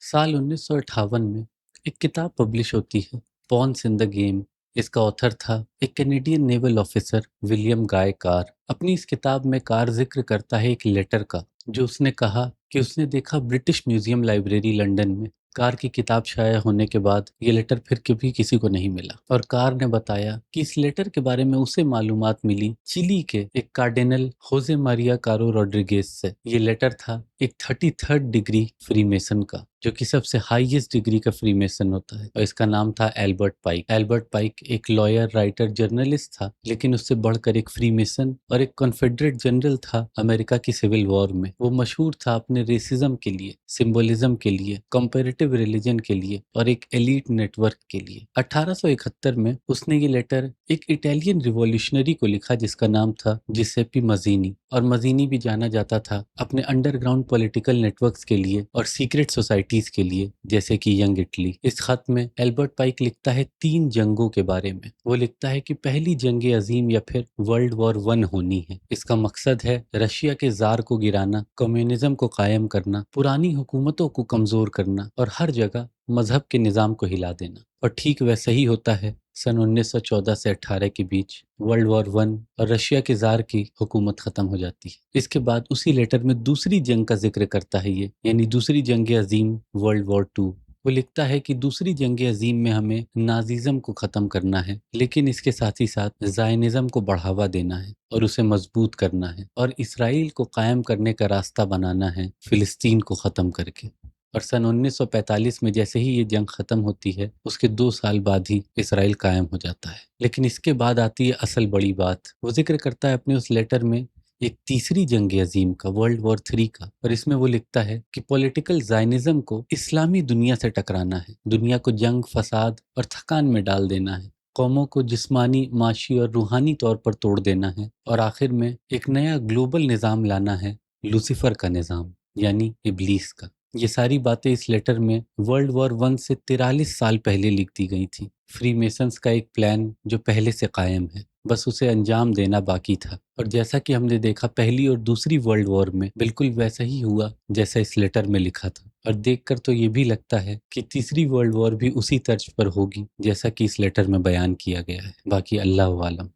साल 1958 में एक किताब पब्लिश होती है, पॉन्स इन द गेम। इसका ऑथर था एक कैनेडियन नेवल ऑफिसर विलियम गाय कार। अपनी इस किताब में कार जिक्र करता है एक लेटर का, जो उसने कहा कि उसने देखा ब्रिटिश म्यूजियम लाइब्रेरी लंदन में। कार की किताब शाया होने के बाद ये लेटर फिर कभी किसी को नहीं मिला, और कार ने बताया कि इस लेटर के बारे में उसे मालूमात मिली चिली के एक कार्डिनल होजे मारिया कारो रोड्रिगेज से। ये लेटर था एक 33rd डिग्री फ्रीमेसन का, जो कि सबसे हाईएस्ट डिग्री का फ्रीमेसन होता है, और इसका नाम था एल्बर्ट पाइक। एल्बर्ट पाइक एक लॉयर, राइटर, जर्नलिस्ट था, लेकिन उससे बढ़कर एक फ्रीमेसन और एक कॉन्फेडरेट जनरल था अमेरिका की सिविल वॉर में। वो मशहूर था अपने रेसिज्म के लिए, सिंबलिज्म के लिए, कंपैरेटिव रिलीजन के लिए और एक एलीट नेटवर्क के लिए। 1871 में उसने ये लेटर एक इटालियन रिवॉल्यूशनरी को लिखा जिसका नाम था जिसेपी मजीनी, और मजीनी भी जाना जाता था अपने अंडरग्राउंड पॉलिटिकल नेटवर्क्स के लिए और सीक्रेट सोसाइटीज के लिए, जैसे कि यंग इटली। इस खत में एल्बर्ट पाइक लिखता है 3 जंगों के बारे में। वो लिखता है कि पहली जंग अजीम या फिर वर्ल्ड वॉर 1 होनी है। इसका मकसद है रशिया के जार को गिराना, कम्युनिज्म को कायम करना, पुरानी हुकूमतों को कमजोर करना और हर जगह मजहब के निजाम को हिला देना। और ठीक वैसा ही होता है। सन 1914 से 18 के बीच वर्ल्ड वॉर 1 और रशिया के जार की हुकूमत खत्म हो जाती है। इसके बाद उसी लेटर में दूसरी जंग का जिक्र करता है ये, यानी दूसरी जंग अजीम वर्ल्ड वॉर 2। वो लिखता है कि दूसरी जंग अजीम में हमें नाजिज्म को खत्म करना है, लेकिन इसके साथ ही साथ ज़ायनिज्म को बढ़ावा देना है और उसे मजबूत करना है, और इसराइल को कायम करने का रास्ता बनाना है फिलिस्तीन को खत्म करके। और सन 1945 में जैसे ही ये जंग खत्म होती है, उसके 2 साल बाद ही इसराइल कायम हो जाता है। लेकिन इसके बाद आती है असल बड़ी बात। वो जिक्र करता है अपने उस लेटर में एक तीसरी जंग अजीम का, वर्ल्ड वॉर 3 का, और इसमें वो लिखता है कि पॉलिटिकल जायनिज्म को इस्लामी दुनिया से टकराना है, दुनिया को जंग, फसाद और थकान में डाल देना है, कौमों को जिस्मानी, माशी और रूहानी तौर पर तोड़ देना है, और आखिर में एक नया ग्लोबल निज़ाम लाना है, लूसीफर का निज़ाम, यानी इब्लीस का। ये सारी बातें इस लेटर में वर्ल्ड वॉर 1 से 43 साल पहले लिख दी गई थी। फ्री मेसन्स का एक प्लान जो पहले से कायम है, बस उसे अंजाम देना बाकी था। और जैसा कि हमने देखा पहली और दूसरी वर्ल्ड वॉर में बिल्कुल वैसा ही हुआ जैसा इस लेटर में लिखा था। और देखकर तो ये भी लगता है कि तीसरी वर्ल्ड वॉर भी उसी तर्ज पर होगी जैसा कि इस लेटर में बयान किया गया है। बाकी अल्लाह आलम।